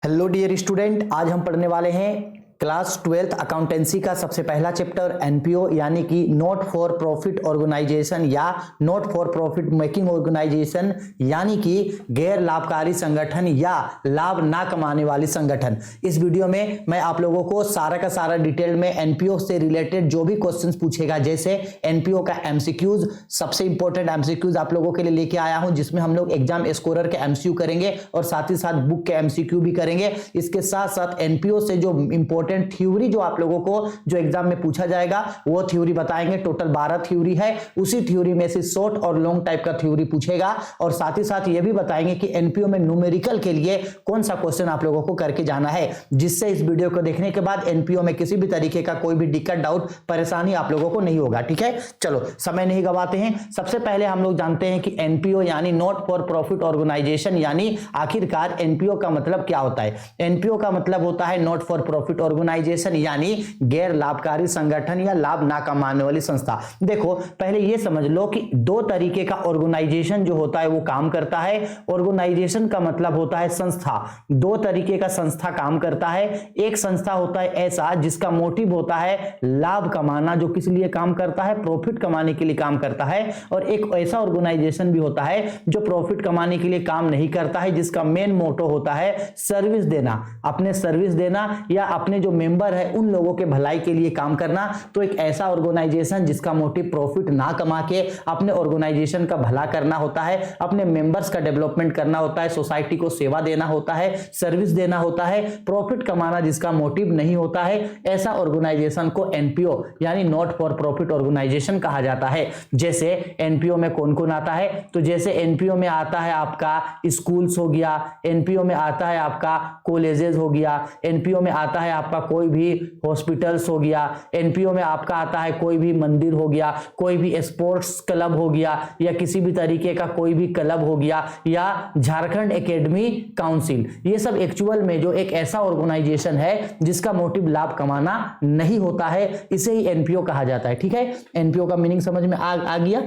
Hello dear student, आज हम पढ़ने वाले हैं क्लास 12th अकाउंटेंसी का सबसे पहला चैप्टर एनपीओ यानी कि नॉट फॉर प्रॉफिट ऑर्गेनाइजेशन या not for profit making organisation यानी कि गैर लाभकारी संगठन या लाभ ना कमाने वाली संगठन। इस वीडियो में मैं आप लोगों को सारा का सारा डिटेल में एनपीओ से रिलेटेड जो भी क्वेश्चंस पूछेगा, जैसे एनपीओ का एमसीक्यूज, सबसे इंपॉर्टेंट एमसीक्यूज आप लोगों के लिए लेके आया हूं, जिसमें हम लोग एग्जाम स्कोरर के एमसीक्यू करेंगे और साथ ही साथ बुक के एमसीक्यू भी करेंगे। इसके साथ साथ एनपीओ से जो इंपॉर्टेंट थ्योरी जो आप लोगों को जो एग्जाम में पूछा जाएगा वो थ्योरी बताएंगे। टोटल 12 थ्योरी है, उसी थ्योरी में से शॉर्ट और लॉन्ग टाइप का थ्योरी पूछेगा और साथ ही साथ ये भी बताएंगे कि एनपीओ में न्यूमेरिकल के लिए कौन सा क्वेश्चन आप लोगों को करके जाना है, जिससे इस वीडियो को देखने के बाद एनपीओ में किसी भी तरीके का कोई भी दिक्कत, डाउट, परेशानी आप लोगों को नहीं होगा। ठीक है, चलो समय नहीं गवाते हैं। सबसे पहले हम लोग जानते हैं कि एनपीओ यानी नॉट फॉर प्रॉफिट ऑर्गेनाइजेशन यानी आखिरकार एनपीओ का मतलब क्या होता है। एनपीओ का मतलब होता है नॉट फॉर प्रॉफिट ऑर्गेनाइजेशन यानी गैर लाभकारी संगठन या लाभ ना कमाने वाली संस्था। देखो पहले ये समझ लो कि दो तरीके का ऑर्गेनाइजेशन जो होता है वो काम करता है। ऑर्गेनाइजेशन का मतलब होता है संस्था। दो तरीके का संस्था काम करता है। एक संस्था होता है ऐसा जिसका मोटिव होता है लाभ कमाना, जो किस लिए काम करता है, प्रॉफिट कमाने के लिए काम करता है। और एक ऐसा ऑर्गेनाइजेशन भी होता है जो प्रॉफिट कमाने के लिए काम नहीं करता है, जिसका मेन मोटो होता है सर्विस देना, अपने सर्विस देना या अपने जो मेंबर है उन लोगों के भलाई के लिए काम करना। तो एक ऐसा ऑर्गेनाइजेशन जिसका मोटिव प्रॉफिट ना कमा के अपने ऑर्गेनाइजेशन का भला करना होता है, अपने मेंबर्स का डेवलपमेंट करना होता है, सोसाइटी को सेवा देना होता है, सर्विस देना होता है, प्रॉफिट कमाना जिसका मोटिव नहीं होता है, ऐसा ऑर्गेनाइजेशन को एनपीओ यानी नॉट फॉर प्रॉफिट ऑर्गेनाइजेशन कहा जाता है। जैसे एनपीओ में कौन कौन आता है, तो जैसे एनपीओ में आता है आपका स्कूल्स हो गया, एनपीओ में आता है आपका कॉलेजेस हो गया, एनपीओ में आता है आपका कोई भी हॉस्पिटल्स हो गया, एनपीओ में आपका आता है कोई भी मंदिर हो गया, कोई भी स्पोर्ट्स क्लब हो गया या किसी भी तरीके का कोई भी क्लब हो गया, या झारखंड एकेडमी काउंसिल। ये सब एक्चुअल में जो एक ऐसा ऑर्गेनाइजेशन है जिसका मोटिव लाभ कमाना नहीं होता है, इसे ही एनपीओ कहा जाता है। ठीक है, एनपीओ का मीनिंग समझ में आ गया।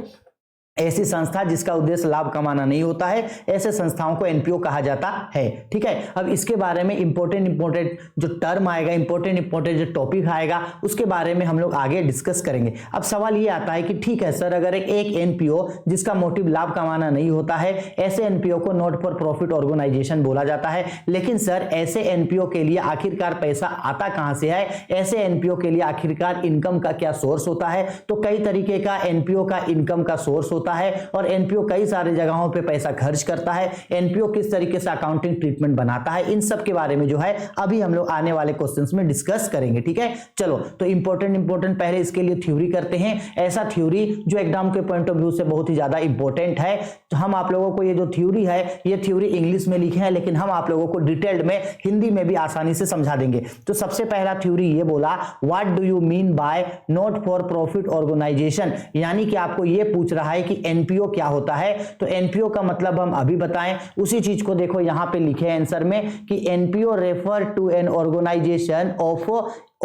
ऐसी संस्था जिसका उद्देश्य लाभ कमाना नहीं होता है, ऐसे संस्थाओं को एनपीओ कहा जाता है। ठीक है, अब इसके बारे में इंपॉर्टेंट जो टर्म आएगा, इंपॉर्टेंट जो टॉपिक आएगा, उसके बारे में हम लोग आगे डिस्कस करेंगे। अब सवाल ये आता है कि ठीक है सर, अगर एक एनपीओ जिसका मोटिव लाभ कमाना नहीं होता है, ऐसे एनपीओ को नॉट फॉर प्रॉफिट ऑर्गेनाइजेशन बोला जाता है, लेकिन सर ऐसे एनपीओ के लिए आखिरकार पैसा आता कहां से है, ऐसे एनपीओ के लिए आखिरकार इनकम का क्या सोर्स होता है। तो कई तरीके का एनपीओ का इनकम का सोर्स होता है और एनपीओ कई सारे जगहों पे पैसा खर्च करता है। एनपीओ किस तरीके से अकाउंटिंग ट्रीटमेंट बनाता है, इन सब के बारे में जो है अभी हम लोग आने वाले क्वेश्चंस में डिस्कस करेंगे। ठीक है, चलो तो इंपॉर्टेंट पहले इसके लिए थ्योरी करते हैं। ऐसा थ्योरी जो एग्जाम के पॉइंट ऑफ व्यू से बहुत ही ज्यादा इंपॉर्टेंट है। तो हम आप लोगों को ये जो थ्योरी है, ये थ्योरी इंग्लिश में लिखे हैं, लेकिन हम आप लोगों को डिटेल्ड में हिंदी में भी आसानी से समझा देंगे। तो सबसे पहला थ्योरी ये बोला, what do you mean by not for profit organisation, यानी कि आपको ये पूछ रहा है कि एनपीओ क्या होता है। तो एनपीओ का मतलब हम अभी बताएं, उसी चीज को देखो यहां पे लिखे हैं आंसर में कि NPO refer to an organisation of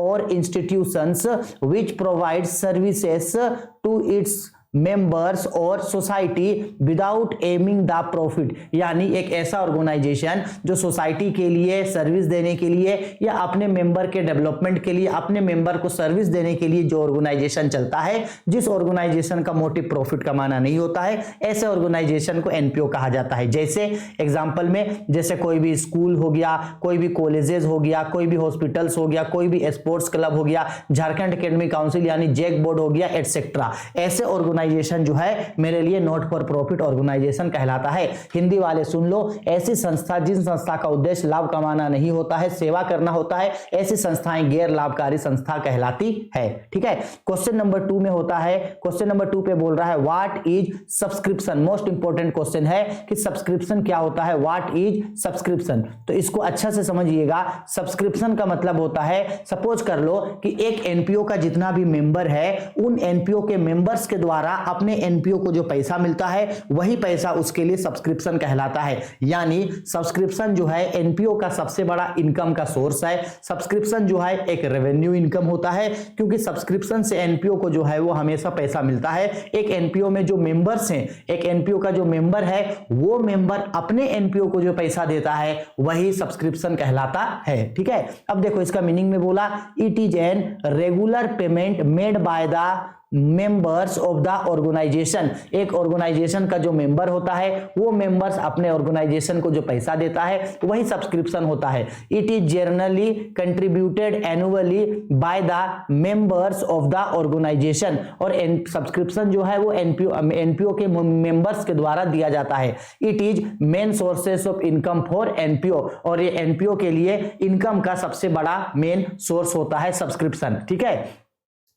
और institutions which provide services to its members और society without aiming the profit, यानी एक ऐसा ऑर्गेनाइजेशन जो सोसाइटी के लिए सर्विस देने के लिए या अपने मेंबर के डेवलपमेंट के लिए, अपने मेंबर को सर्विस देने के लिए जो ऑर्गेनाइजेशन चलता है, जिस ऑर्गेनाइजेशन का मोटिव प्रॉफिट कमाना नहीं होता है, ऐसे ऑर्गेनाइजेशन को एनपीओ कहा जाता है। जैसे एग्जांपल में, जैसे कोई भी स्कूल हो गया, कोई भी कॉलेजेस हो गया, कोई भी हॉस्पिटल्स हो गया, कोई भी स्पोर्ट्स क्लब हो गया, झारखंड एकेडमी काउंसिल यानी जैक बोर्ड हो गया, एटसेट्रा। ऐसे ऑर्गेनाइजेशन जो है मेरे लिए नॉट फॉर प्रॉफिट ऑर्गेनाइजेशन कहलाता है। हिंदी वाले सुन लो, ऐसी संस्था जिन संस्था का उद्देश्य लाभ कमाना नहीं होता है, सेवा करना होता है, ऐसी संस्थाएं गैर लाभकारी संस्था कहलाती है। ठीक है, क्वेश्चन नंबर 2 में होता है, क्वेश्चन नंबर 2 पे बोल रहा है what is subscription. Most important question है कि सब्सक्रिप्शन क्या होता है, व्हाट इज सब्सक्रिप्शन। तो इसको अच्छा से समझिएगा। सब्सक्रिप्शन का मतलब होता है, सपोज कर लो कि एक एनपीओ का जितना भी मेंबर है, उन एनपीओ के मेंबर्स के द्वारा द्वारा अपने एनपीओ को जो पैसा मिलता है वही पैसा उसके लिए सब्सक्रिप्शन कहलाता है। यानी सब्सक्रिप्शन जो है एनपीओ का सबसे बड़ा इनकम का सोर्स है। सब्सक्रिप्शन जो है एक रेवेन्यू इनकम होता है, क्योंकि सब्सक्रिप्शन से एनपीओ को जो है वो हमेशा पैसा मिलता है। एक एनपीओ में जो मेंबर्स हैं, एक एनपीओ का जो मेंबर है वो मेंबर अपने एनपीओ को जो पैसा देता है वही सब्सक्रिप्शन कहलाता है। ठीक है, अब देखो इसका मीनिंग में बोला, it is an regular payment made by the members of the organisation. एक ऑर्गेनाइजेशन का जो मेंबर होता है वो मेंबर्स अपने ऑर्गेनाइजेशन को जो पैसा देता है वही सब्सक्रिप्शन होता है। It is generally contributed annually by the members of the organisation. और सब्सक्रिप्शन जो है वो एनपीओ के मेंबर्स के द्वारा दिया जाता है। It is main sources of income for NPO. और ये एनपीओ के लिए इनकम का सबसे बड़ा मेन सोर्स होता है सब्सक्रिप्शन। ठीक है,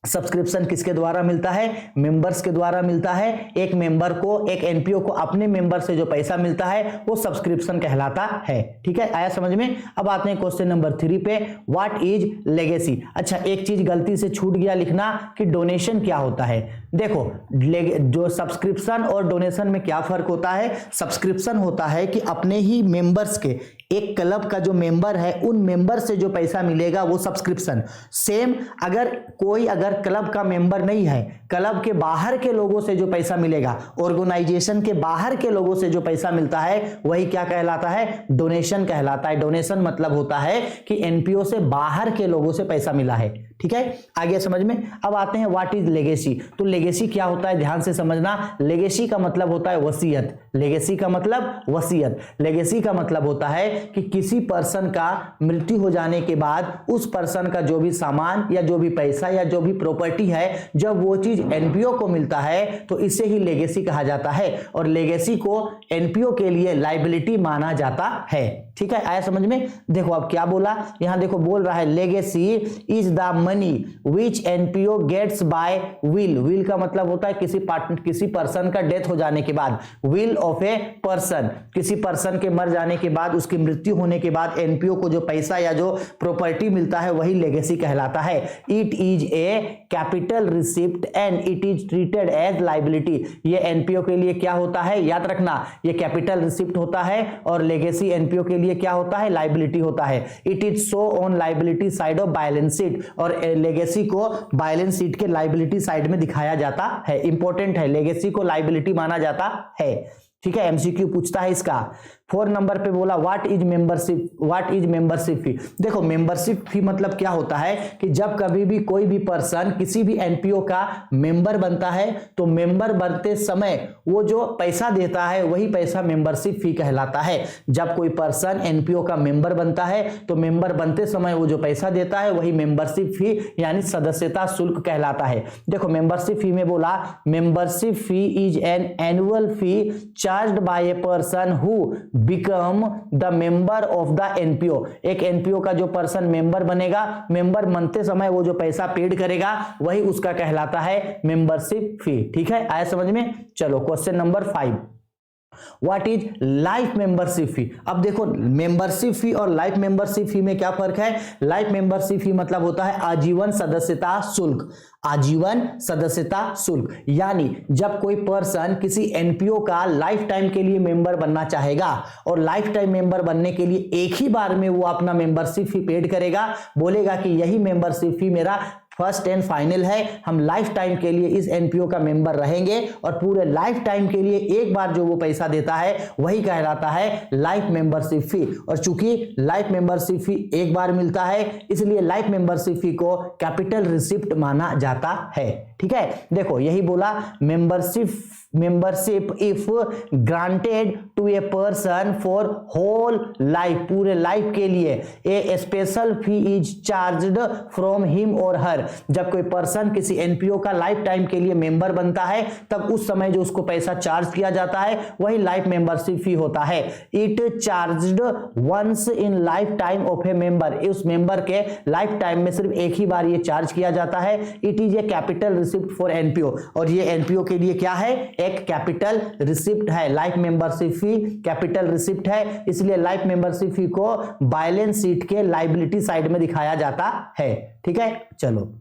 सब्सक्रिप्शन किसके द्वारा मिलता है? मेंबर्स के द्वारा मिलता है। एक मेंबर को, एक एनपीओ को अपने मेंबर से जो पैसा मिलता है वो सब्सक्रिप्शन कहलाता है। ठीक है, आया समझ में? अब आते हैं क्वेश्चन नंबर 3 पे, व्हाट इज लेगेसी। अच्छा, एक चीज गलती से छूट गया लिखना कि डोनेशन क्या होता है। देखो, जो सब्सक्रिप्शन और डोनेशन में क्या फर्क होता है? सब्सक्रिप्शन होता है कि अपने ही मेंबर्स के, एक क्लब का जो मेंबर है उन मेंबर से जो पैसा मिलेगा वो सब्सक्रिप्शन। सेम अगर क्लब का मेंबर नहीं है, क्लब के बाहर के लोगों से जो पैसा मिलेगा, ऑर्गेनाइजेशन के बाहर के लोगों से जो पैसा मिलता है वही क्या कहलाता है? डोनेशन कहलाता है। डोनेशन मतलब होता है कि एनपीओ से बाहर के लोगों से पैसा मिला है। ठीक है, आगे समझ में? अब आते हैं व्हाट इज लेगेसी। तो लेगेसी क्या होता है, ध्यान से समझना। लेगेसी का मतलब होता है वसीयत। लेगेसी का मतलब वसीयत। लेगेसी का मतलब होता है कि किसी पर्सन का मृत्यु हो जाने के बाद उस पर्सन का जो भी सामान या जो भी पैसा या जो भी प्रॉपर्टी है, जब वो चीज एनपीओ को मिलता है तो इसे ही लेगेसी कहा जाता है। और लेगेसी को एनपीओ के लिए लायबिलिटी माना जाता है। ठीक है, आया समझ में? देखो अब क्या बोला, यहां देखो बोल रहा है legacy is the money which NPO gets by will. Will का मतलब होता है किसी पर्सन का डेथ हो जाने के बाद, विल ऑफ ए पर्सन, किसी पर्सन के मर जाने के बाद, उसकी मृत्यु होने के बाद एनपीओ को जो पैसा या जो प्रॉपर्टी मिलता है वही लेगेसी कहलाता है। It is a capital receipt and it is treated as liability. ये एनपीओ के लिए क्या होता है, याद रखना, ये कैपिटल रिसिप्ट होता है और लेगेसी एनपीओ के लिए क्या होता है? लायबिलिटी होता है। It is show on liability side of balance sheet. और लेगेसी को बैलेंस शीट के लायबिलिटी साइड में दिखाया जाता है। इंपॉर्टेंट है, लेगेसी को लायबिलिटी माना जाता है। ठीक है, एमसीक्यू पूछता है इसका। 4 नंबर पे बोला what is membership. What is membership fee. देखो, मेंबरशिप फी मतलब क्या होता है कि जब कभी भी कोई भी पर्सन किसी भी एनपीओ का मेंबर बनता है तो मेंबर बनते समय वो जो पैसा देता है वही पैसा मेंबरशिप फी कहलाता है। जब कोई पर्सन एनपीओ का मेंबर बनता है तो मेंबर बनते समय वो जो पैसा देता है वही मेंबरशिप फी यानी सदस्यता शुल्क कहलाता है। देखो, मेंबरशिप फी में बोला membership fee is an annual fee charged bye a person who become the member of the NPO. एक एनपीओ का जो पर्सन मेंबर बनेगा, मेंबर बनते समय वो जो पैसा पेड करेगा वही उसका कहलाता है मेंबरशिप फी। ठीक है, आया समझ में? चलो question number 5, what is life membership fee. अब देखो, मेंबरशिप फी और लाइफ मेंबरशिप फी में क्या फर्क है? लाइफ मेंबरशिप फी मतलब होता है आजीवन सदस्यता शुल्क। आजीवन सदस्यता शुल्क यानी जब कोई पर्सन किसी एनपीओ का लाइफ टाइम के लिए मेंबर बनना चाहेगा और लाइफ टाइम मेंबर बनने के लिए एक ही बार में वो अपना मेंबरशिप फी पेड करेगा, बोलेगा कि यही मेंबरशिप फी मेरा फर्स्ट एंड फाइनल है, हम लाइफ टाइम के लिए इस एनपीओ का मेंबर रहेंगे और पूरे लाइफ टाइम के लिए एक बार जो वो पैसा देता है वही कहलाता है लाइफ मेंबरशिप फी। और चूंकि लाइफ मेंबरशिप फी एक बार मिलता है इसलिए लाइफ मेंबरशिप फी को कैपिटल रिसिप्ट माना जाता है। ठीक है, देखो यही बोला membership if granted to a person for whole life, पूरे लाइफ के लिए, a special fee is charged from him और हर। जब कोई पर्सन किसी एनपीओ का लाइफ टाइम के लिए मेंबर बनता है तब उस समय जो उसको पैसा चार्ज किया जाता है वही लाइफ मेंबरशिप फी होता है। It charged once in life time of a member, उस मेंबर के लाइफ टाइम में सिर्फ एक ही बार ये चार्ज किया जाता है। It is a capital receipt for NPO, और ये एनपीओ के लिए क्या है? एक कैपिटल रिसिप्ट है। Life membership fee capital receipt है, इसलिए लाइफ मेंबरशिप फी को बैलेंस शीट के लायबिलिटी साइड में दिखाया जाता है। ठीक है, चलो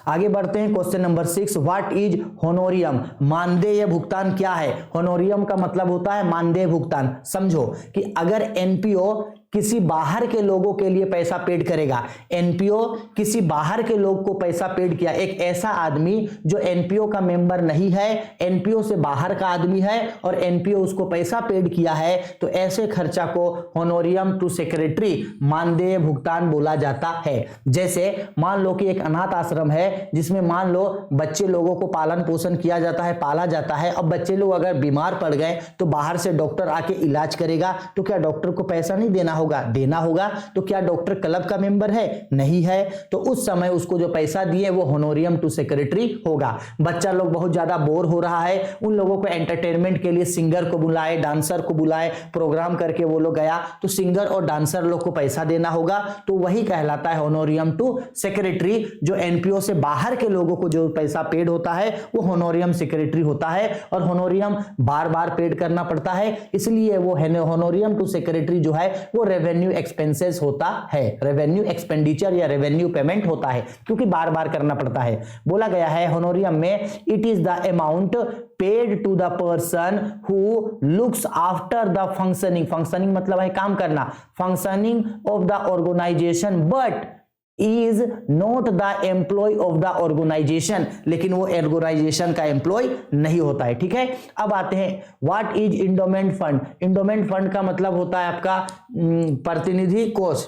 आगे बढ़ते हैं question number 6, what is honorarium? मानदेय भुगतान क्या है? होनोरियम का मतलब होता है मानदेय भुगतान। समझो कि अगर एनपीओ किसी बाहर के लोगों के लिए पैसा पेड करेगा, एनपीओ किसी बाहर के लोग को पैसा पेड किया, एक ऐसा आदमी जो एनपीओ का मेंबर नहीं है, एनपीओ से बाहर का आदमी है और एनपीओ उसको पैसा पेड किया है, तो ऐसे खर्चा को होनोरियम टू सेक्रेटरी मानदेय भुगतान बोला जाता है। जैसे मान लो कि एक अनाथ आश्रम है जिसमें मान लो बच्चे लोगों को पालन पोषण किया जाता है, पाला जाता है। अब बच्चे लोग अगर बीमार पड़ गए तो बाहर से डॉक्टर आके इलाज करेगा, तो क्या डॉक्टर को पैसा नहीं देना देना होगा। तो क्या डॉक्टर क्लब का मेंबर है? नहीं है। तो उस समय उसको जो पैसा दिए वो होनोरियम टू सेक्रेटरी होगा। बच्चा लोग बहुत ज्यादा बोर हो रहा है, उन लोगों को एंटरटेनमेंट के लिए सिंगर को बुलाए, डांसर को बुलाए, प्रोग्राम करके वो लोग गया, तो सिंगर और डांसर लोग को पैसा देना होगा, तो वही कहलाता है होनोरियम टू सेक्रेटरी। जो एनपीओ से बाहर के लोगों को जो पैसा पेड होता है वो होनोरियम सेक्रेटरी होता है। और होनोरियम बार बार पेड करना पड़ता है, इसलिए वो होनोरियम टू सेक्रेटरी जो है वो रेवेन्यू एक्सपेंसेस होता है, रेवेन्यू एक्सपेंडिचर या रेवेन्यू पेमेंट होता है, क्योंकि बार बार करना पड़ता है। बोला गया है होनोरियम में it is the amount paid to the person who looks after the functioning, functioning मतलब है काम करना, functioning of the organisation but is not the employ of the organisation, लेकिन वो ऑर्गेनाइजेशन का एम्प्लॉय नहीं होता है। ठीक है, अब आते हैं what is endowment fund? Endowment fund का मतलब होता है आपका प्रतिनिधि कोष।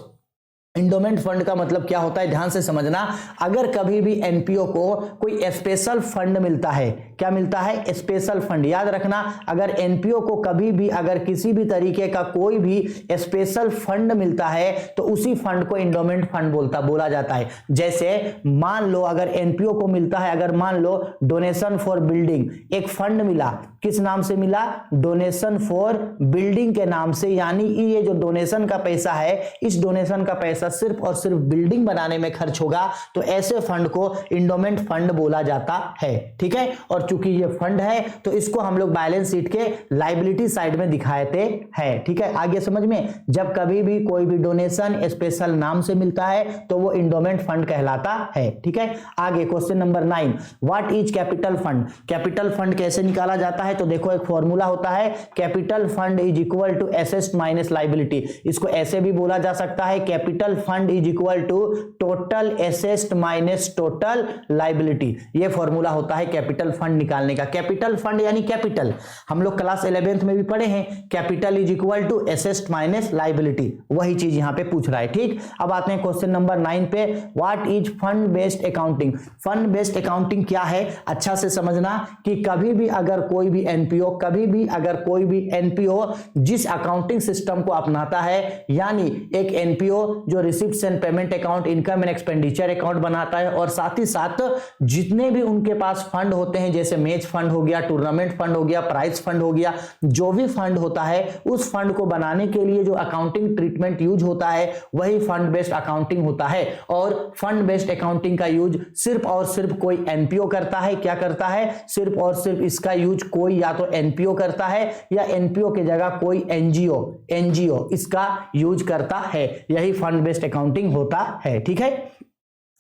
इंडोमेंट फंड का मतलब क्या होता है, ध्यान से समझना। अगर कभी भी एनपीओ को कोई स्पेशल फंड मिलता है, क्या मिलता है? Special fund. याद रखना, अगर एनपीओ को कभी भी अगर किसी भी तरीके का कोई भी स्पेशल फंड मिलता है तो उसी फंड को इंडोमेंट फंड बोला जाता है। जैसे मान लो अगर एनपीओ को मिलता है, अगर मान लो डोनेशन फॉर बिल्डिंग, एक फंड मिला, किस नाम से मिला? डोनेशन फॉर बिल्डिंग के नाम से, यानी ये जो डोनेशन का पैसा है, इस डोनेशन का पैसा सिर्फ और सिर्फ बिल्डिंग बनाने में खर्च होगा, तो ऐसे फंड को इंडोमेंट फंड बोला जाता है। ठीक है, और चूंकि ये फंड है तो इसको हम लोग बैलेंस शीट के लायबिलिटी साइड में दिखाते हैं। ठीक है, आगे समझ में, जब कभी भी कोई भी डोनेशन स्पेशल नाम से मिलता है तो वो इंडोमेंट फंड कहलाता है। ठीक है, आगे question number 9, what is capital fund? Capital fund कैसे निकाला जाता है? तो देखो एक फॉर्मूला होता है, capital fund is equal to asset minus liability. इसको ऐसे भी बोला जा सकता है, capital fund is equal to total asset minus total liability. ये फॉर्मूला होता है कैपिटल फंड निकालने का। कैपिटल फंड यानी कैपिटल, हम लोग क्लास 11th में भी पढ़े हैं, capital is equal to asset minus liability, वही चीज यहां पे पूछ रहा है। ठीक, अब आते हैं क्वेश्चन नंबर 9 पे, what is fund based accounting? Fund based accounting क्या है? अच्छा से समझना कि कभी भी अगर कोई भी एनपीओ, कभी भी अगर कोई भी एनपीओ जिस अकाउंटिंग सिस्टम को अपनाता है, यानी एक एनपीओ जो receipts and payment account, income and expenditure account बनाता है, और साथ ही साथ जितने भी उनके पास फंड होते हैं, जैसे मैच फंड हो गया, टूर्नामेंट फंड हो गया, प्राइज फंड हो गया, जो भी फंड होता है उस फंड को बनाने के लिए जो अकाउंटिंग ट्रीटमेंट यूज होता है वही फंड बेस्ड अकाउंटिंग होता है। और फंड बेस्ड अकाउंटिंग का यूज सिर्फ और सिर्फ कोई एनपीओ करता है। क्या करता है? सिर्फ और सिर्फ इसका यूज कोई या तो एनपीओ करता है या एनपीओ की जगह कोई एनजीओ इसका यूज करता है। यही फंड बेस्ड अकाउंटिंग होता है। ठीक है,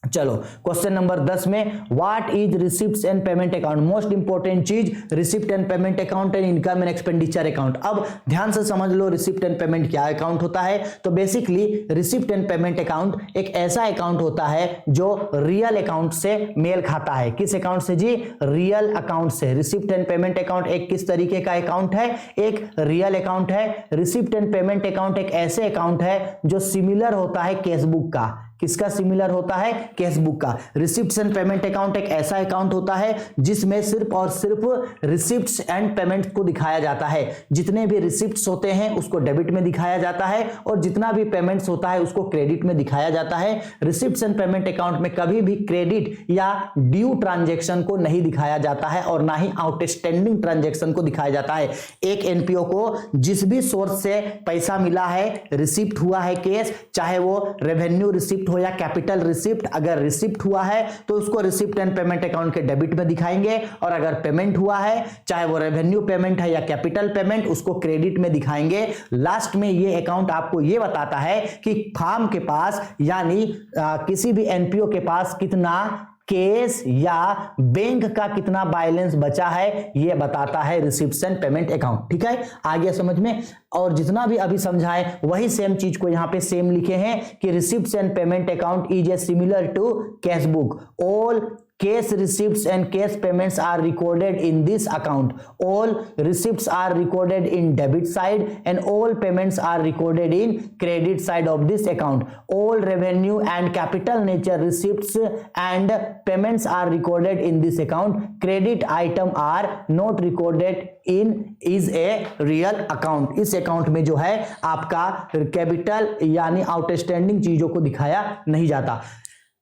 चलो क्वेश्चन नंबर 10 में, what is receipts and payment account? Most important चीज, receipt and payment account and income and expenditure account. अब ध्यान से समझ लो रिसिप्ट एंड पेमेंट क्या अकाउंट होता है। तो basically receipt and payment account एक ऐसा अकाउंट होता है जो रियल अकाउंट से मेल खाता है। किस अकाउंट से जी? रियल अकाउंट से। रिसिप्ट एंड पेमेंट अकाउंट एक किस तरीके का अकाउंट है? एक रियल अकाउंट है। रिसिप्ट एंड पेमेंट अकाउंट एक ऐसे अकाउंट है जो सिमिलर होता है कैशबुक का। किसका सिमिलर होता है? कैशबुक का। रिसिप्ट्स एंड पेमेंट अकाउंट एक ऐसा अकाउंट होता है जिसमें सिर्फ और सिर्फ रिसिप्ट्स एंड पेमेंट को दिखाया जाता है। जितने भी रिसिप्ट्स होते हैं उसको डेबिट में दिखाया जाता है और जितना भी पेमेंट्स होता है उसको क्रेडिट में दिखाया जाता है। रिसिप्ट्स एंड पेमेंट अकाउंट में कभी भी क्रेडिट या ड्यू ट्रांजैक्शन को नहीं दिखाया जाता है और ना ही आउटस्टैंडिंग ट्रांजैक्शन को दिखाया जाता है। एक एनपीओ को जिस भी सोर्स से पैसा मिला है, रिसिप्ट हुआ है कैश, चाहे वो रेवेन्यू रिसिप्ट हो या कैपिटल रिसिप्ट, अगर रिसिप्ट हुआ है तो उसको रिसिप्ट एंड पेमेंट अकाउंट के डेबिट में दिखाएंगे और अगर पेमेंट हुआ है, चाहे वो रेवेन्यू पेमेंट है या कैपिटल पेमेंट, उसको क्रेडिट में दिखाएंगे। लास्ट में ये अकाउंट आपको ये बताता है कि फर्म के पास यानी किसी भी एनपीओ के पास कितना केस या बैंक का कितना बैलेंस बचा है ये बताता है रिसिप्ट्स एंड पेमेंट अकाउंट। ठीक है, आ गया समझ में। और जितना भी अभी समझाए वही सेम चीज को यहां पे सेम लिखे हैं कि receipts and payment account is a similar to cash book. All cash receipts and cash payments are recorded in this account. All receipts are recorded in debit side and all payments are recorded in credit side of this account. All revenue and capital nature receipts and payments are recorded in this account. Credit item are not recorded in is a real account. इस account में जो है आपका capital यानी outstanding चीजों को दिखाया नहीं जाता।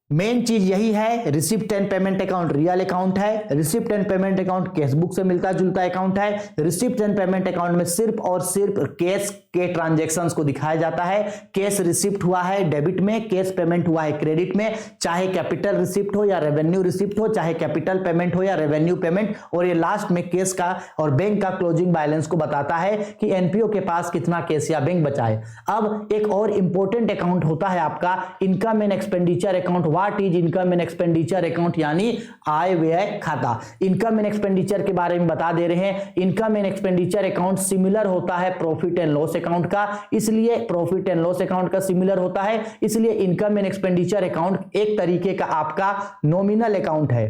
मेन चीज यही है, receipt and payment account real account है, receipt and payment account cash book से मिलता जुलता अकाउंट है। रिसिप्ट एंड पेमेंट अकाउंट में सिर्फ और सिर्फ कैश के ट्रांजैक्शंस को दिखाया जाता है। कैश रिसिप्ट हुआ है डेबिट में, कैश पेमेंट हुआ है क्रेडिट में, चाहे कैपिटल रिसिप्ट हो या रेवेन्यू रिसिप्ट हो, चाहे कैपिटल पेमेंट हो या रेवेन्यू पेमेंट। और ये लास्ट में कैश का और बैंक का क्लोजिंग बैलेंस को बताता है कि एनपीओ के पास कितना कैश या बैंक बचा है। अब एक और इंपॉर्टेंट अकाउंट होता है आपका income and expenditure account. What is income and expenditure account, यानी आय व्यय खाता। इनकम एंड एक्सपेंडिचर के बारे में बता दे रहे हैं। Income and expenditure account similar होता है प्रॉफिट एंड लॉस अकाउंट का, इसलिए प्रॉफिट एंड लॉस अकाउंट का सिमिलर होता है, इसलिए इनकम एंड एक्सपेंडिचर अकाउंट एक तरीके का आपका नॉमिनल अकाउंट है।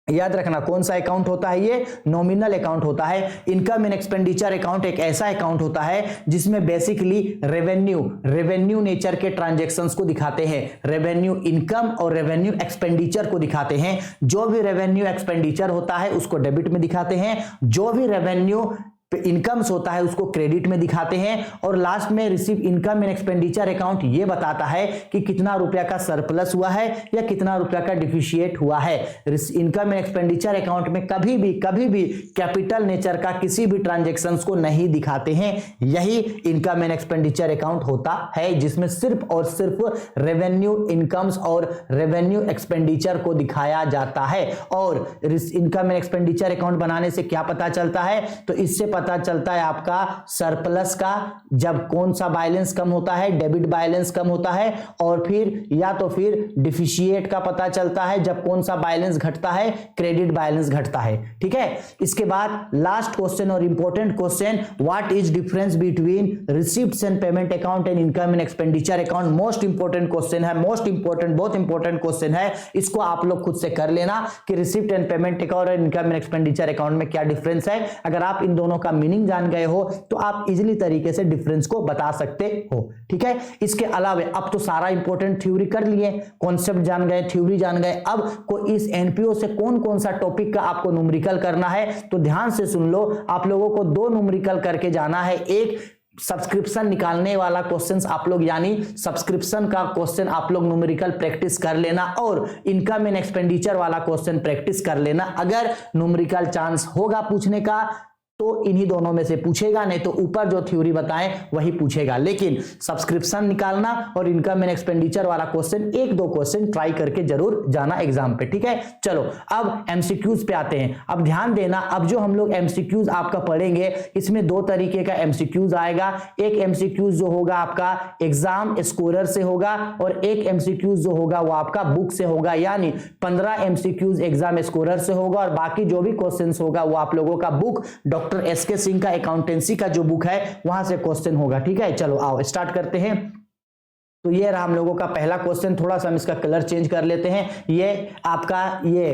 याद रखना कौन सा अकाउंट होता है, ये नॉमिनल अकाउंट होता है। इनकम एंड एक्सपेंडिचर अकाउंट एक ऐसा अकाउंट होता है जिसमें बेसिकली रेवेन्यू नेचर के ट्रांजैक्शंस को दिखाते हैं, रेवेन्यू इनकम और रेवेन्यू एक्सपेंडिचर को दिखाते हैं। जो भी रेवेन्यू एक्सपेंडिचर होता है उसको डेबिट में दिखाते हैं, जो भी रेवेन्यू इनकम्स होता है उसको क्रेडिट में दिखाते हैं। और लास्ट में receive income and expenditure account ये बताता है कि कितना रुपया का सरप्लस हुआ है या कितना रुपया का डिफिशिएट हुआ है। इनकम एंड एक्सपेंडिचर अकाउंट में कभी भी कैपिटल नेचर का किसी भी ट्रांजैक्शंस को नहीं दिखाते हैं। यही इनकम एंड एक्सपेंडिचर अकाउंट होता है जिसमें सिर्फ और सिर्फ रेवेन्यू इनकम्स और रेवेन्यू एक्सपेंडिचर को दिखाया जाता है। और इनकम एंड एक्सपेंडिचर अकाउंट बनाने से क्या पता चलता है, तो इससे पता चलता है आपका सरप्लस का, जब कौन सा बैलेंस कम होता है, डेबिट बैलेंस कम होता है, और फिर या तो फिर डिफिशिएट का पता चलता है जब कौन सा बैलेंस घटता है, क्रेडिट बैलेंस घटता है। ठीक है, इसके बाद लास्ट क्वेश्चन और important question, what is difference between receipts and payment account and income and expenditure account. Most important question है, मोस्ट इंपॉर्टेंट, बहुत इंपॉर्टेंट क्वेश्चन है। इसको आप लोग खुद से कर लेना कि रिसिप्ट एंड पेमेंट अकाउंट और इनकम एंड एक्सपेंडिचर अकाउंट में क्या डिफरेंस है। अगर आप इन दोनों का मीनिंग जान गए हो तो आप इजीली तरीके से डिफरेंस को बता सकते हो। ठीक है, इसके अलावा अब तो सारा इंपॉर्टेंट थ्योरी कर लिए, कॉन्सेप्ट जान गए, थ्योरी जान गए। अब को इस एनपीओ से कौन कौन सा टॉपिक का आपको न्यूमेरिकल करना है तो ध्यान से सुन लो। आप लोगों को 2 न्यूमेरिकल करके जाना है। एक सब्सक्रिप्शन निकालने वाला क्वेश्चंस आप लोग यानी सब्सक्रिप्शन का क्वेश्चन आप लोग न्यूमेरिकल प्रैक्टिस कर लेना, और इनकम एंड एक्सपेंडिचर वाला क्वेश्चन प्रैक्टिस कर लेना। अगर न्यूमेरिकल चांस होगा पूछने का तो इन्हीं दोनों में से पूछेगा, नहीं तो ऊपर जो थ्योरी बताएं वही पूछेगा। लेकिन सब्सक्रिप्शन निकालना और इनकम एंड एक्सपेंडिचर वाला क्वेश्चन 1-2 क्वेश्चन ट्राई करके जरूर जाना एग्जाम पे। ठीक है, चलो अब एमसीक्यूज पे आते हैं। अब ध्यान देना, अब जो हम लोग एमसीक्यूज आपका पढ़ेंगे इसमें 2 तरीके का एमसीक्यूज आएगा। एक एमसीक्यूज जो होगा आपका एग्जाम स्कोरर से होगा और एक एमसीक्यूज जो होगा वो आपका बुक से होगा। यानी 15 एमसीक्यूज एग्जाम स्कोरर से होगा और बाकी जो भी क्वेश्चन होगा वो आप लोगों का बुक डॉक्टर एसके सिंह का अकाउंटेंसी का जो बुक है वहां से क्वेश्चन होगा। ठीक है, चलो आओ स्टार्ट करते हैं। तो ये रहा हम लोगों का पहला क्वेश्चन। थोड़ा सा हम इसका कलर चेंज कर लेते हैं। ये आपका ये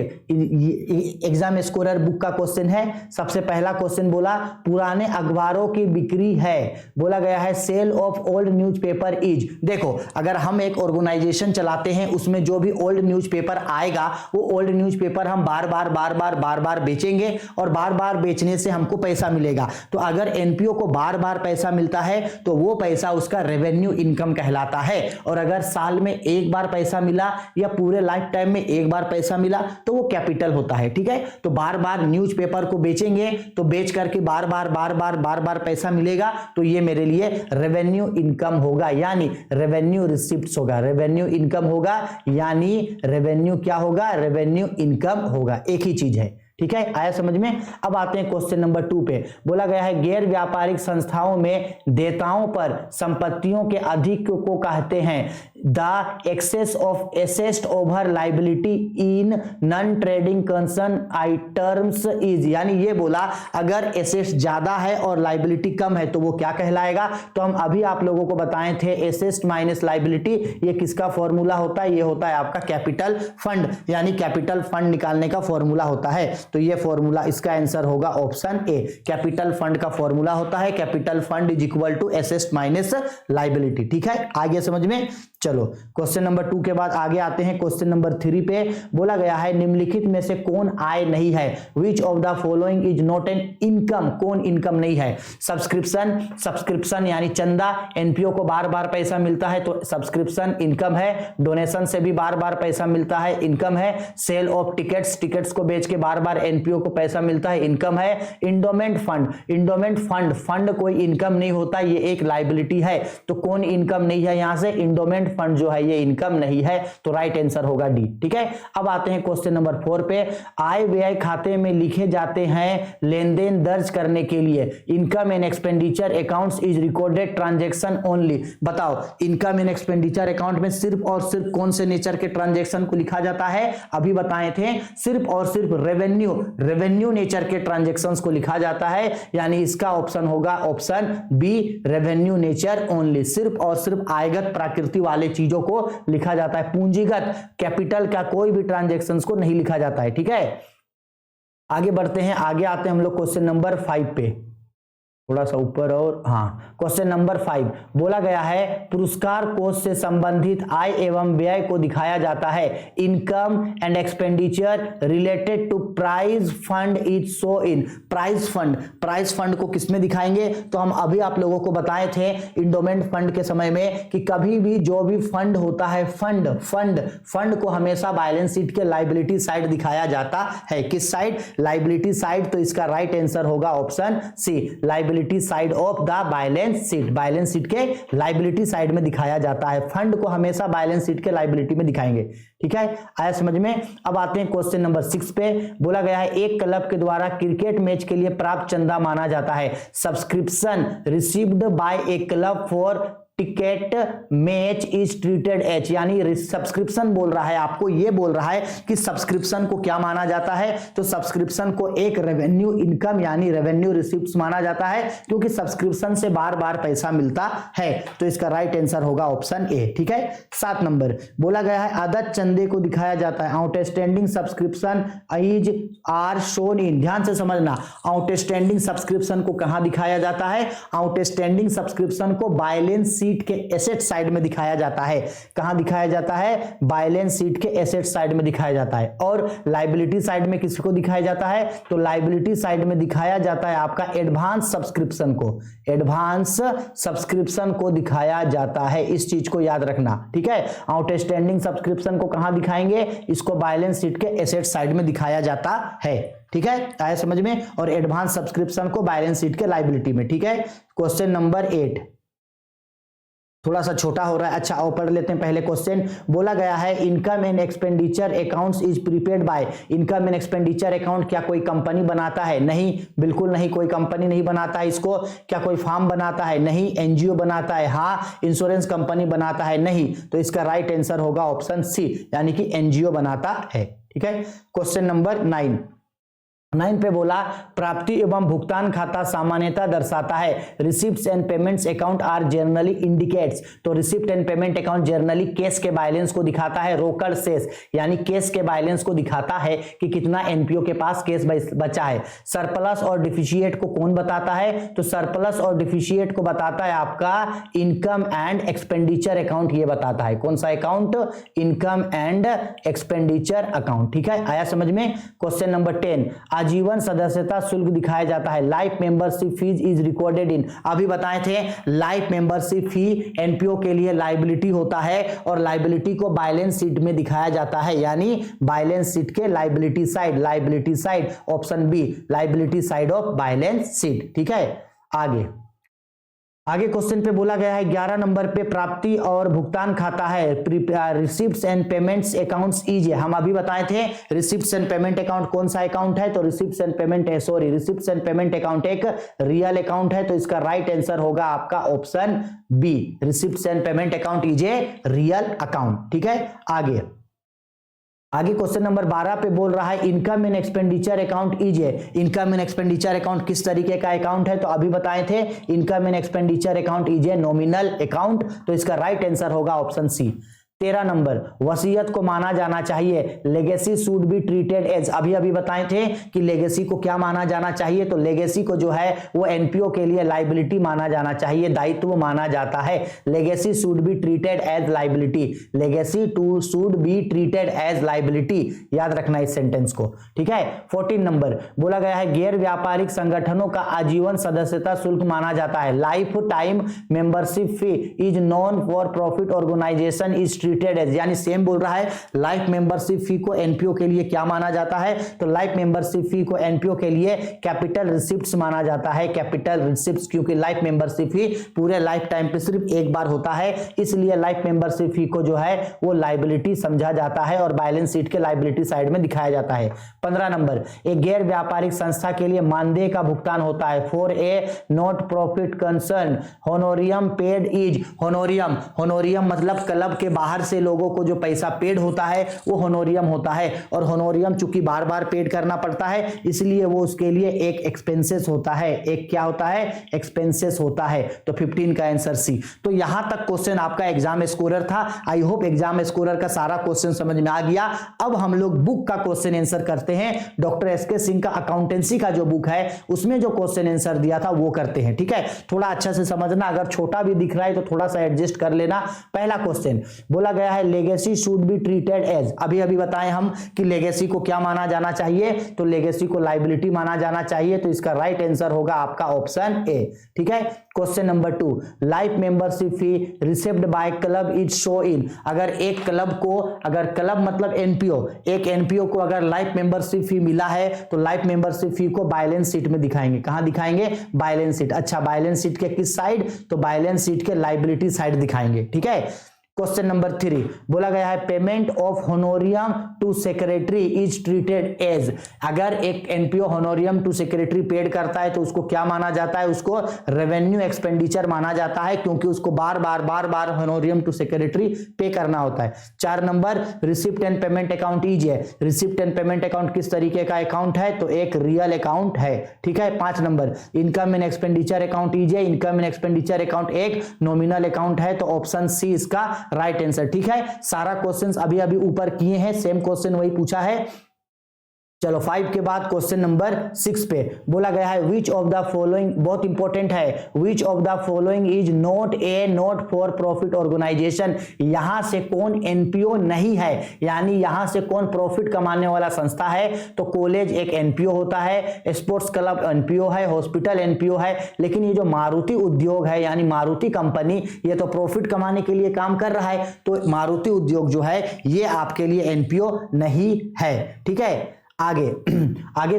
एग्जाम स्कोरर बुक का क्वेश्चन है। सबसे पहला क्वेश्चन बोला पुराने अखबारों की बिक्री है, बोला गया है sale of old newspaper is. देखो अगर हम एक ऑर्गेनाइजेशन चलाते हैं उसमें जो भी ओल्ड न्यूज़पेपर आएगा वो ओल्ड न्यूज़पेपर हम बार बार बेचेंगे और बार बार बेचने से हमको पैसा मिलेगा। तो अगर एनपीओ को बार बार पैसा मिलता है तो वो पैसा उसका रेवेन्यू इनकम कहलाता है। और अगर साल में एक बार पैसा मिला या पूरे लाइफ टाइम में एक बार पैसा मिला तो वो कैपिटल होता है। ठीक है, तो बार बार न्यूज़पेपर को बेचेंगे तो बेच करके बार बार पैसा मिलेगा तो ये मेरे लिए रेवेन्यू इनकम होगा, यानी रेवेन्यू रिसिप्ट्स होगा, रेवेन्यू इनकम होगा, यानी रेवेन्यू क्या होगा, रेवेन्यू इनकम होगा। एक ही चीज है। ठीक है, आया समझ में। अब आते हैं क्वेश्चन नंबर 2 पे। बोला गया है गैर व्यापारिक संस्थाओं में देयताओं पर संपत्तियों के अधिक को कहते हैं। The excess of asset over liability in non trading concern items is, यानी ये बोला अगर एसेट ज्यादा है और लाइबिलिटी कम है तो वो क्या कहलाएगा। तो हम अभी आप लोगों को बताए थे एसेट माइनस लाइबिलिटी, ये किसका फॉर्मूला होता है, ये होता है आपका कैपिटल फंड, यानी कैपिटल फंड निकालने का फॉर्मूला होता है। तो ये फॉर्मूला, इसका आंसर होगा ऑप्शन ए, कैपिटल फंड का फॉर्मूला होता है capital fund is equal to asset minus liability. ठीक है, आगे समझ में। चलो क्वेश्चन नंबर 2 के बाद आगे आते हैं क्वेश्चन नंबर 3 पे। बोला गया है निम्नलिखित में से कौन आय नहीं है, which of the following is not an income, कौन इनकम नहीं है। सब्सक्रिप्शन, सब्सक्रिप्शन यानी चंदा, एनपीओ को बार बार पैसा मिलता है तो सब्सक्रिप्शन इनकम है। डोनेशन से भी बार बार पैसा मिलता है, इनकम है। सेल ऑफ टिकट्स, टिकट्स को बेच के बार बार एनपीओ को पैसा मिलता है, इनकम है। Endowment fund, endowment fund, fund कोई इनकम नहीं होता, ये एक लाइबिलिटी है। तो कौन इनकम नहीं है, यहां से इंडोमेंट फंड जो है ये इनकम नहीं है, तो राइट आंसर होगा डी। ठीक है, अब आते हैं क्वेश्चन नंबर 4 पे। आय व्यय खाते में लिखे जाते हैं लेन देन दर्ज करने के लिए। Income and expenditure accounts is recorded transaction only. बताओ इनकम एंड एक्सपेंडिचर अकाउंट में सिर्फ और सिर्फ कौन से नेचर के ट्रांजैक्शन को लिखा जाता है, अभी बताए थे, सिर्फ और सिर्फ रेवेन्यू, रेवेन्यू नेचर के ट्रांजैक्शंस को लिखा जाता है, यानी इसका ऑप्शन होगा option B, revenue nature only. सिर्फ और सिर्फ आयगत प्रकृति वाले चीजों को लिखा जाता है, पूंजीगत कैपिटल का कोई भी ट्रांजैक्शंस को नहीं लिखा जाता है। ठीक है, आगे बढ़ते हैं, आगे आते हैं हम लोग क्वेश्चन नंबर 5 पे, थोड़ा सा ऊपर और हाँ, क्वेश्चन नंबर 5 बोला गया है पुरस्कार कोष से संबंधित आय एवं व्यय को दिखाया जाता है। Income and expenditure related to prize fund is shown in. Prize fund, prize fund को किसमें दिखाएंगे, तो हम अभी आप लोगों को बताए थे इंडोमेंट फंड के समय में कि कभी भी जो भी फंड होता है, फंड फंड फंड को हमेशा बैलेंस शीट के लाइबिलिटी साइड दिखाया जाता है। किस साइड, लाइबिलिटी साइड। तो इसका राइट आंसर होगा option C, liability side of the balance sheet. Balance sheet के लाइबिलिटी साइड में दिखाया जाता है, फंड को हमेशा बैलेंस शीट के लाइबिलिटी में दिखाएंगे। ठीक है, आया समझ में। अब आते हैं क्वेश्चन नंबर 6 पे। बोला गया है एक क्लब के द्वारा क्रिकेट मैच के लिए प्राप्त चंदा माना जाता है subscription received by A club for ticket match is treated H, यानी सब्सक्रिप्शन बोल रहा है, आपको ये बोल रहा है कि सब्सक्रिप्शन को क्या माना जाता है, तो सब्सक्रिप्शन को एक रेवेन्यू इनकम यानी रेवेन्यू रिसीप्ट्स माना जाता है, क्योंकि सब्सक्रिप्शन से बार बार पैसा मिलता है। तो इसका राइट आंसर होगा ऑप्शन ए। ठीक है, 7 नंबर बोला गया है अदद चंदे को दिखाया जाता है। Outstanding subscription is are shown in, ध्यान से समझना, आउटस्टैंडिंग सब्सक्रिप्शन को कहां दिखाया जाता है, आउटस्टैंडिंग सब्सक्रिप्शन को बैलेंस शीट के एसेट साइड में दिखाया जाता है। कहां दिखाया जाता है, बैलेंस शीट के एसेट साइड में दिखाया जाता है। और लाइबिलिटी साइड में किसको दिखाया जाता है, तो लाइबिलिटी साइड में दिखाया जाता है आपका एडवांस सब्सक्रिप्शन को, एडवांस सब्सक्रिप्शन को दिखाया जाता है, इस चीज को याद रखना। ठीक है, आउटस्टैंडिंग सब्सक्रिप्शन को कहां दिखाएंगे, इसको बैलेंस शीट के एसेट साइड में दिखाया जाता है। ठीक है, आया समझ में। और एडवांस सब्सक्रिप्शन को बैलेंस शीट के लाइबिलिटी में। ठीक है, क्वेश्चन नंबर 8 थोड़ा सा छोटा हो रहा है। अच्छा आओ पढ़ लेते हैं पहले क्वेश्चन। बोला गया है income and expenditure accounts is prepared by. Income and expenditure account क्या कोई कंपनी बनाता है, नहीं, बिल्कुल नहीं, कोई कंपनी नहीं बनाता है इसको। क्या कोई फार्म बनाता है, नहीं। एनजीओ बनाता है, हाँ। इंश्योरेंस कंपनी बनाता है, नहीं। तो इसका राइट आंसर होगा ऑप्शन सी, यानी कि एनजीओ बनाता है। ठीक है, क्वेश्चन नंबर 9 पे बोला प्राप्ति एवं भुगतान खाता सामान्यतः दर्शाता है receipts and payments account are generally indicates. तो receipt and payment account generally case के बैलेंस को दिखाता है, रोकड़ शेष यानी केस के बैलेंस को दिखाता है कि कितना एनपीओ के पास केस बचा है। सरप्लस और डिफिशिएट को कौन बताता है, तो सरप्लस और डिफिशिएट को बताता है आपका इनकम एंड एक्सपेंडिचर अकाउंट, ये बताता है। कौन सा account, income and expenditure account. ठीक है, आया समझ में। क्वेश्चन नंबर 10 आजीवन सदस्यता शुल्क दिखाया जाता है life membership fees is recorded in. अभी बताए थे लाइफ मेंबरशिप फी एनपीओ के लिए लाइबिलिटी होता है और लाइबिलिटी को बैलेंस शीट में दिखाया जाता है, यानी बैलेंस शीट के liability side option B, liability side of balance sheet. ठीक है, आगे आगे क्वेश्चन पे बोला गया है 11 नंबर पे प्राप्ति और भुगतान खाता है, receipts and payments accounts is. हम अभी बताए थे रिसिप्ट्स एंड पेमेंट अकाउंट कौन सा अकाउंट है, तो रिसिप्ट्स एंड पेमेंट अकाउंट एक रियल अकाउंट है, तो इसका राइट आंसर होगा आपका option B, receipts and payment account is a real account. ठीक है, आगे क्वेश्चन नंबर 12 पे बोल रहा है income and expenditure account is a. Income and expenditure account किस तरीके का अकाउंट है, तो अभी बताए थे income and expenditure account is a nominal account, तो इसका राइट आंसर होगा ऑप्शन सी। 13 नंबर वसीयत को माना जाना चाहिए, legacy should be treated as. अभी बताए थे कि लेगेसी को क्या माना जाना चाहिए, तो लेगेसी को जो है वो एनपीओ के लिए लाइबिलिटी माना जाना चाहिए, दायित्व माना जाता है। Legacy should be treated as liability, legacy to should be treated as liability, याद रखना इस सेंटेंस को। ठीक है, 14 नंबर बोला गया है गैर व्यापारिक संगठनों का आजीवन सदस्यता शुल्क माना जाता है, life time membership fee is non for profit organisation is treated as, यानी सेम बोल रहा है लाइफ मेंबरशिप फी को एनपीओ के लिए क्या माना जाता है, तो लाइफ मेंबरशिप फी को एनपीओ के लिए कैपिटल रिसिप्ट्स माना जाता है, कैपिटल रिसिप्ट्स, क्योंकि लाइफ मेंबरशिप फी पूरे लाइफ टाइम पे सिर्फ एक बार होता है, इसलिए लाइफ मेंबरशिप फी को जो है वो लायबिलिटी समझा जाता है और बैलेंस शीट के लायबिलिटी साइड में दिखाया जाता है। 15 नंबर एक गैर व्यापारिक संस्था के लिए मानदेय का भुगतान होता है, for a not profit concern honorarium paid is. Honorarium मतलब क्लब के बाहर से लोगों को जो पैसा पेड होता है वो होनोरियम होता है, और होनोरियम चूंकि बार बार पेड करना पड़ता है इसलिए वो उसके लिए एक एक्सपेंसेस होता है, एक क्या होता है, एक्सपेंसेस होता है, तो 15 का आंसर सी। तो यहां तक क्वेश्चन आपका एग्जाम स्कोरर था। आई होप एग्जाम स्कोरर का सारा क्वेश्चन समझ में आ गया। अब हम लोग बुक का क्वेश्चन आंसर करते हैं, डॉक्टर एसके सिंह का अकाउंटेंसी का जो बुक है उसमें जो क्वेश्चन आंसर दिया था वो करते हैं। ठीक है, थोड़ा अच्छा से समझना, अगर छोटा भी दिख रहा है तो थोड़ा सा एडजस्ट कर लेना। पहला क्वेश्चन बोला गया है legacy should be treated as. अभी बताएं हम कि लेगेसी को क्या माना जाना चाहिए, तो लेगेसी को लायबिलिटी माना जाना चाहिए, तो इसका राइट आंसर होगा आपका ऑप्शन ए। ठीक है, question number 2 life membership fee received by club is show in. अगर एक क्लब को, अगर क्लब मतलब एनपीओ, एक एनपीओ को अगर लाइफ मेंबरशिप फी मिला है तो लाइफ मेंबरशिप फी को बैलेंस शीट में दिखाएंगे। कहां दिखाएंगे, बैलेंस शीट। अच्छा, बैलेंस शीट के किस साइड, तो बैलेंस शीट के लायबिलिटी साइड दिखाएंगे। ठीक है, क्वेश्चन नंबर 3 बोला गया है payment of honorarium to secretary is treated as. अगर एक NPO honorarium to secretary paid करता है तो उसको क्या माना जाता है, उसको रेवेन्यू एक्सपेंडिचर माना जाता है, क्योंकि उसको बार बार होनोरियम टू सेक्रेटरी पे करना होता है। 4 number receipt and payment account is है। रिसिप्ट एंड पेमेंट अकाउंट किस तरीके का अकाउंट है, तो एक रियल अकाउंट है। ठीक है, 5 number income and expenditure account is है। इनकम एंड एक्सपेंडिचर अकाउंट एक नॉमिनल अकाउंट है, तो ऑप्शन सी इसका राइट आंसर। ठीक है, सारा क्वेश्चंस अभी ऊपर किए हैं, सेम क्वेश्चन वही पूछा है। चलो 5 के बाद क्वेश्चन नंबर 6 पे बोला गया है विच ऑफ द फॉलोइंग, बहुत इंपॉर्टेंट है, which of the following is not a not for profit organisation. यहां से कौन एनपीओ नहीं है, यानी यहां से कौन प्रॉफिट कमाने वाला संस्था है, तो कॉलेज एक एनपीओ होता है, स्पोर्ट्स क्लब एनपीओ है, हॉस्पिटल एनपीओ है, लेकिन ये जो मारुति उद्योग है यानी मारुति कंपनी, ये तो प्रॉफिट कमाने के लिए काम कर रहा है, तो मारुति उद्योग जो है ये आपके लिए एनपीओ नहीं है। ठीक है, आगे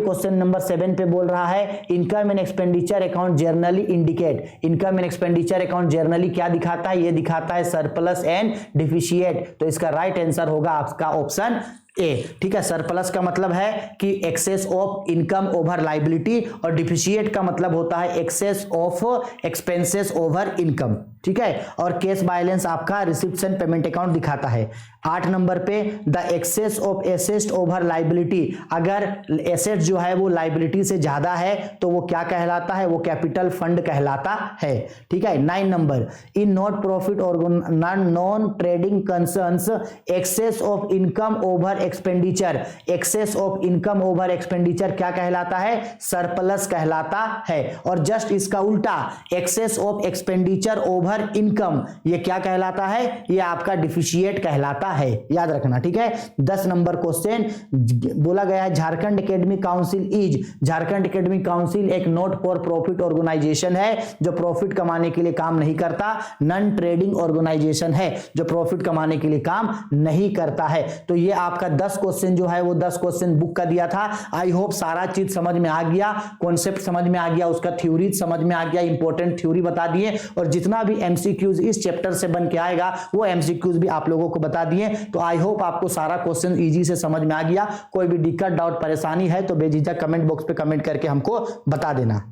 क्वेश्चन नंबर 7 पे बोल रहा है income and expenditure account generally indicate. Income and expenditure account generally क्या दिखाता है, ये दिखाता है सरप्लस एंड डिफिशिएट, तो इसका राइट आंसर होगा आपका ऑप्शन ए। ठीक है, सरप्लस का मतलब है कि excess of income over liability, और डिफिशिएट का मतलब होता है excess of expenses over income. ठीक है, और केस बैलेंस आपका रिसिप्ट्स एंड पेमेंट अकाउंट दिखाता है। 8 नंबर पे the excess of asset over liability, अगर एसेट जो है वो लायबिलिटी से ज्यादा है तो वो क्या कहलाता है, वो कैपिटल फंड कहलाता है। ठीक है, 9 नंबर इन नॉट प्रॉफिट और non trading concerns excess of income over expenditure. Excess of income over expenditure क्या कहलाता है, सरप्लस कहलाता है, और जस्ट इसका उल्टा excess of expenditure over income, ये क्या कहलाता है, ये आपका डिफिशिएट कहलाता है, याद रखना। ठीक है, 10 नंबर क्वेश्चन बोला गया है Jharkhand academic council is. Jharkhand academic council एक नॉट फॉर प्रॉफिट ऑर्गेनाइजेशन है जो प्रॉफिट कमाने के लिए काम नहीं करता, नॉन ट्रेडिंग ऑर्गेनाइजेशन है जो प्रॉफिट कमाने के लिए काम नहीं करता है, तो ये आपका 10 क्वेश्चन जो है वो 10 क्वेश्चन बुक का दिया था। आई होप सारा चीज समझ में आ गया, कॉन्सेप्ट समझ में आ गया, उसका थ्योरी समझ में आ गया, इंपॉर्टेंट थ्योरी बता दिए, और जितना भी एमसीक्यूज इस चैप्टर से बन के आएगा वो एमसीक्यूज भी आप लोगों को बता दिए। तो आई होप आपको सारा क्वेश्चन इजी से समझ में आ गया। कोई भी दिक्कत, डाउट, परेशानी है तो बेझिझक कमेंट बॉक्स पे कमेंट करके हमको बता देना।